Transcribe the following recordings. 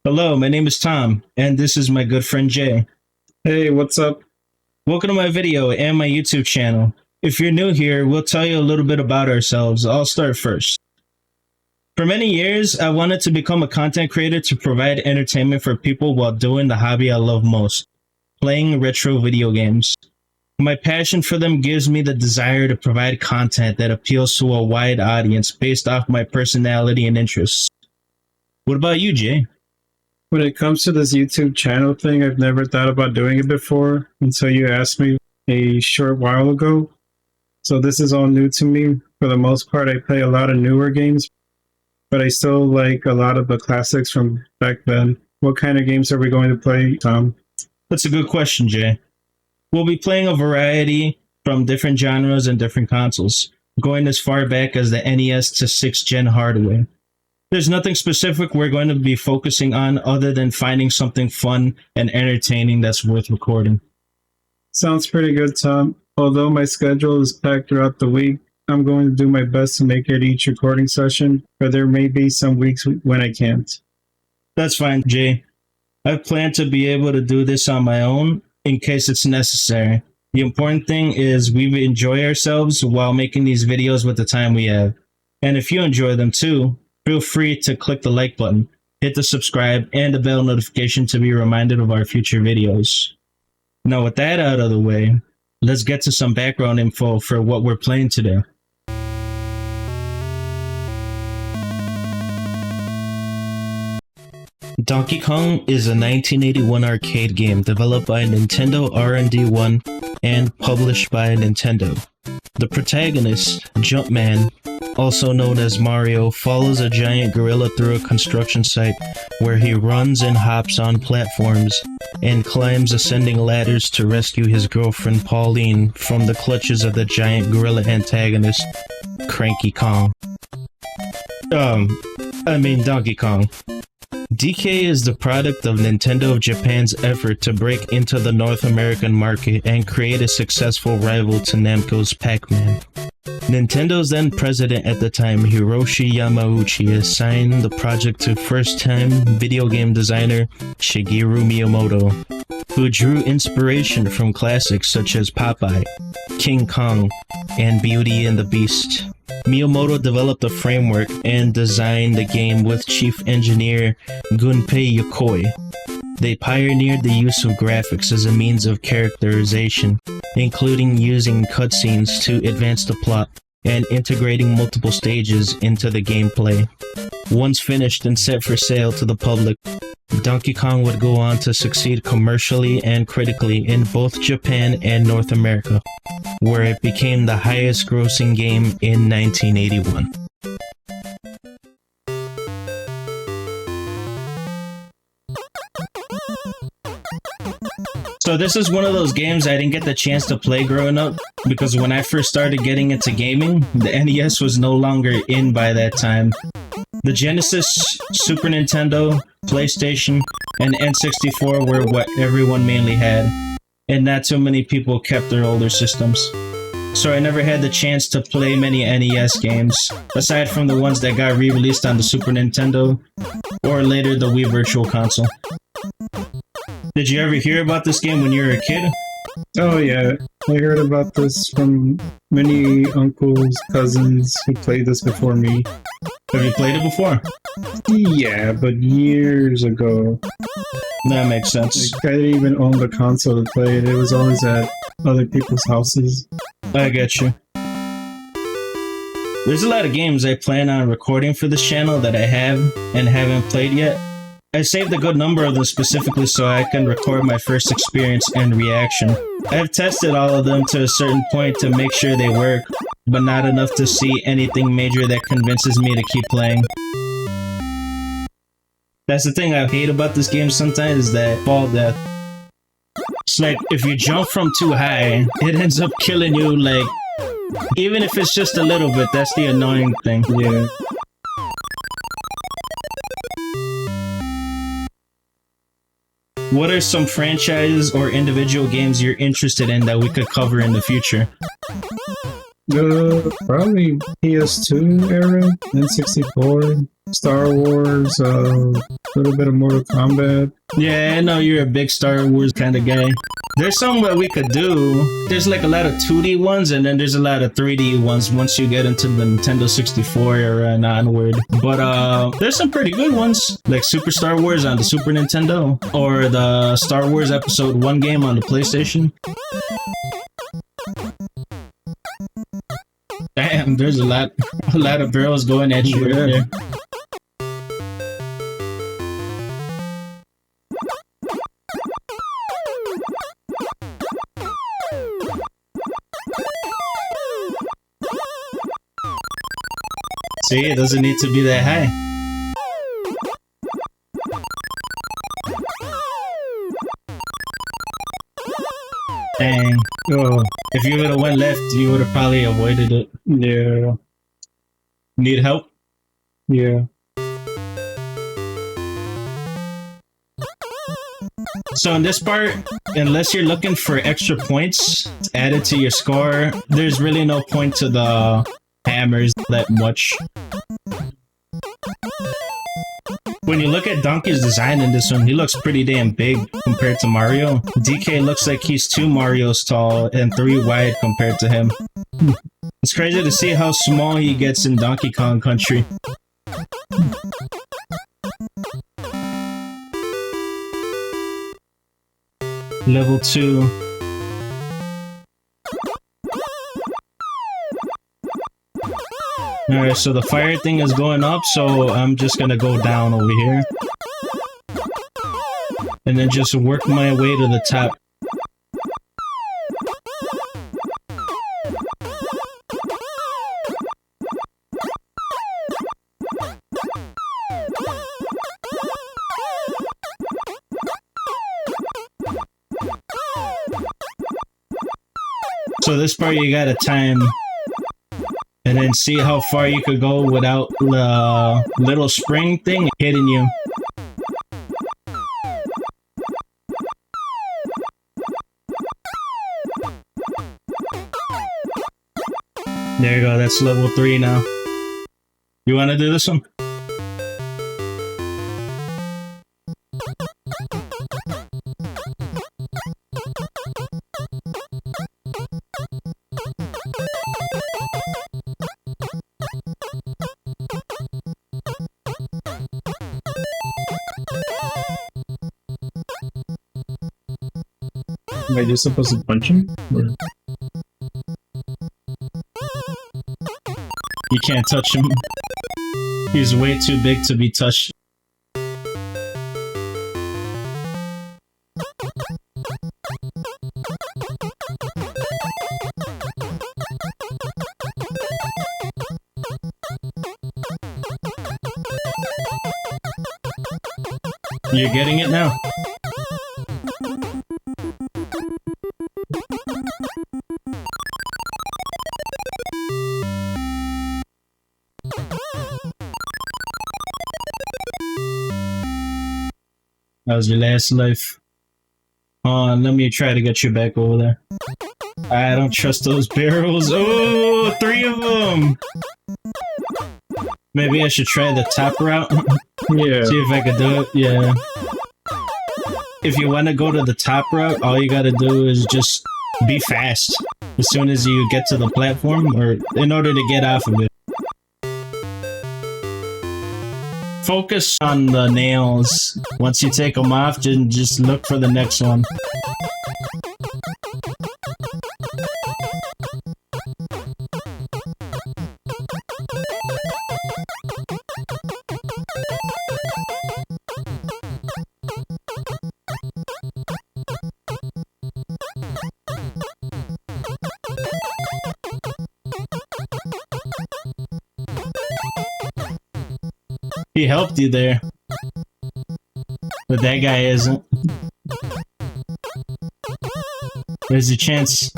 Hello, my name is Tom, and this is my good friend Jay. Hey, what's up? Welcome to my video and my YouTube channel. If you're new here, we'll tell you a little bit about ourselves. I'll start first. For many years, I wanted to become a content creator to provide entertainment for people while doing the hobby I love most, playing retro video games. My passion for them gives me the desire to provide content that appeals to a wide audience based off my personality and interests. What about you, Jay? When it comes to this YouTube channel thing, I've never thought about doing it before until you asked me a short while ago. So this is all new to me. For the most part, I play a lot of newer games, but I still like a lot of the classics from back then. What kind of games are we going to play, Tom? That's a good question, Jay. We'll be playing a variety from different genres and different consoles, going as far back as the NES to 6th gen hardware. There's nothing specific we're going to be focusing on other than finding something fun and entertaining that's worth recording. Sounds pretty good, Tom. Although my schedule is packed throughout the week, I'm going to do my best to make it each recording session, but there may be some weeks when I can't. That's fine, Jay. I've planned to be able to do this on my own in case it's necessary. The important thing is we enjoy ourselves while making these videos with the time we have. And if you enjoy them too, feel free to click the like button, hit the subscribe, and the bell notification to be reminded of our future videos. Now with that out of the way, let's get to some background info for what we're playing today. Donkey Kong is a 1981 arcade game developed by Nintendo R&D 1 and published by Nintendo. The protagonist, Jumpman, also known as Mario, follows a giant gorilla through a construction site where he runs and hops on platforms and climbs ascending ladders to rescue his girlfriend Pauline from the clutches of the giant gorilla antagonist, Cranky Kong. Donkey Kong. DK is the product of Nintendo of Japan's effort to break into the North American market and create a successful rival to Namco's Pac-Man. Nintendo's then president at the time, Hiroshi Yamauchi, assigned the project to first-time video game designer Shigeru Miyamoto, who drew inspiration from classics such as Popeye, King Kong, and Beauty and the Beast. Miyamoto developed a framework and designed the game with chief engineer Gunpei Yokoi. They pioneered the use of graphics as a means of characterization, including using cutscenes to advance the plot and integrating multiple stages into the gameplay. Once finished and set for sale to the public, Donkey Kong would go on to succeed commercially and critically in both Japan and North America, where it became the highest grossing game in 1981. So this is one of those games I didn't get the chance to play growing up, because when I first started getting into gaming, the NES was no longer in by that time. The Genesis, Super Nintendo, PlayStation, and N64 were what everyone mainly had, and not too many people kept their older systems. So I never had the chance to play many NES games, aside from the ones that got re-released on the Super Nintendo, or later the Wii Virtual Console. Did you ever hear about this game when you were a kid? Oh yeah, I heard about this from many uncles, cousins who played this before me. Have you played it before? Yeah, but years ago. That makes sense. Like, I didn't even own the console to play it. It was always at other people's houses. I get you. There's a lot of games I plan on recording for this channel that I have and haven't played yet. I saved a good number of them specifically so I can record my first experience and reaction. I've tested all of them to a certain point to make sure they work, but not enough to see anything major that convinces me to keep playing. That's the thing I hate about this game sometimes, is that fall death. It's like, if you jump from too high, it ends up killing you, like, even if it's just a little bit. That's the annoying thing. Yeah. What are some franchises or individual games you're interested in that we could cover in the future? Probably PS2 era, N64, Star Wars, a little bit of Mortal Kombat. Yeah, I know you're a big Star Wars kind of guy. There's some that we could do. There's like a lot of 2D ones, and then there's a lot of 3D ones once you get into the Nintendo 64 era and onward. But there's some pretty good ones, like Super Star Wars on the Super Nintendo, or the Star Wars Episode 1 game on the PlayStation. Damn, there's a lot of barrels going at you right there. See, it doesn't need to be that high. Dang. Oh, if you would have went left, you would have probably avoided it. Yeah. Need help? Yeah. So in this part, unless you're looking for extra points added to your score, there's really no point to the hammers that much. When you look at Donkey's design in this one, he looks pretty damn big compared to Mario. DK looks like he's 2 Marios tall and 3 wide compared to him. It's crazy to see how small he gets in Donkey Kong Country. Level 2. Alright, so the fire thing is going up, so I'm just gonna go down over here. And then just work my way to the top. So this part you gotta time. And then see how far you could go without the little spring thing hitting you. There you go, that's level 3 now. You wanna do this one? Am I just supposed to punch him? Or? You can't touch him. He's way too big to be touched. You're getting it now. That was your last life. Let me try to get you back over there. I don't trust those barrels. Oh, 3 of them! Maybe I should try the top route. Yeah. See if I could do it. Yeah. If you want to go to the top route, all you gotta do is just be fast. As soon as you get to the platform, or in order to get off of it. Focus on the nails. Once you take them off, just look for the next one. He helped you there. But that guy isn't. There's a chance.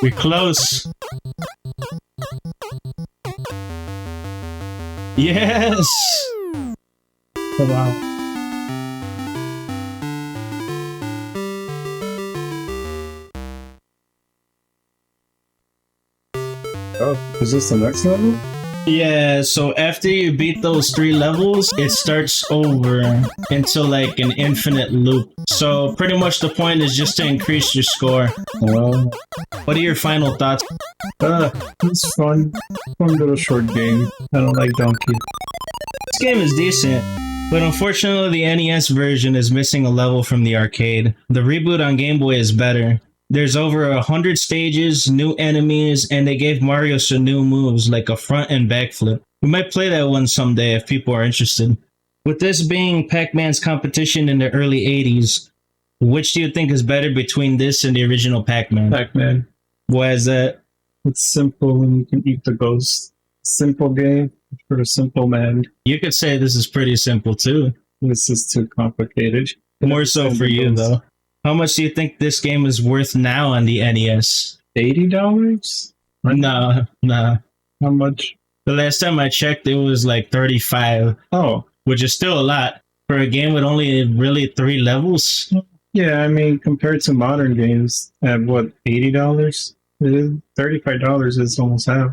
We're close. Yes! Oh, wow. Oh, is this the next level? Yeah, so after you beat those 3 levels, it starts over into like an infinite loop. So pretty much the point is just to increase your score. Oh, What are your final thoughts? it's fun. Fun little short game. I don't like Donkey. This game is decent, but unfortunately the NES version is missing a level from the arcade. The reboot on Game Boy is better. There's over 100 stages, new enemies, and they gave Mario some new moves like a front and backflip. We might play that one someday if people are interested. With this being Pac-Man's competition in the early 80s, which do you think is better between this and the original Pac-Man? Pac-Man. Why is that? It's simple and you can eat the ghost. Simple game for a simple man. You could say this is pretty simple too. This is too complicated. More so for you though. How much do you think this game is worth now on the NES? $80? No. How much? The last time I checked, it was like 35, Oh, which is still a lot for a game with only really 3 levels. yeah. I mean, compared to modern games, at what, $80? $35 is almost half.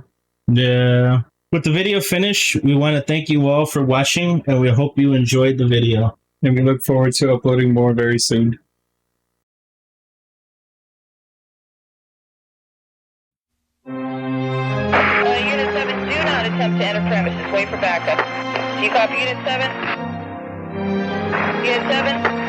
Yeah. With the video finished, we want to thank you all for watching, and we hope you enjoyed the video. And we look forward to uploading more very soon. Unit 7, do not attempt to enter premises. Wait for backup. Do you copy Unit 7? Unit 7?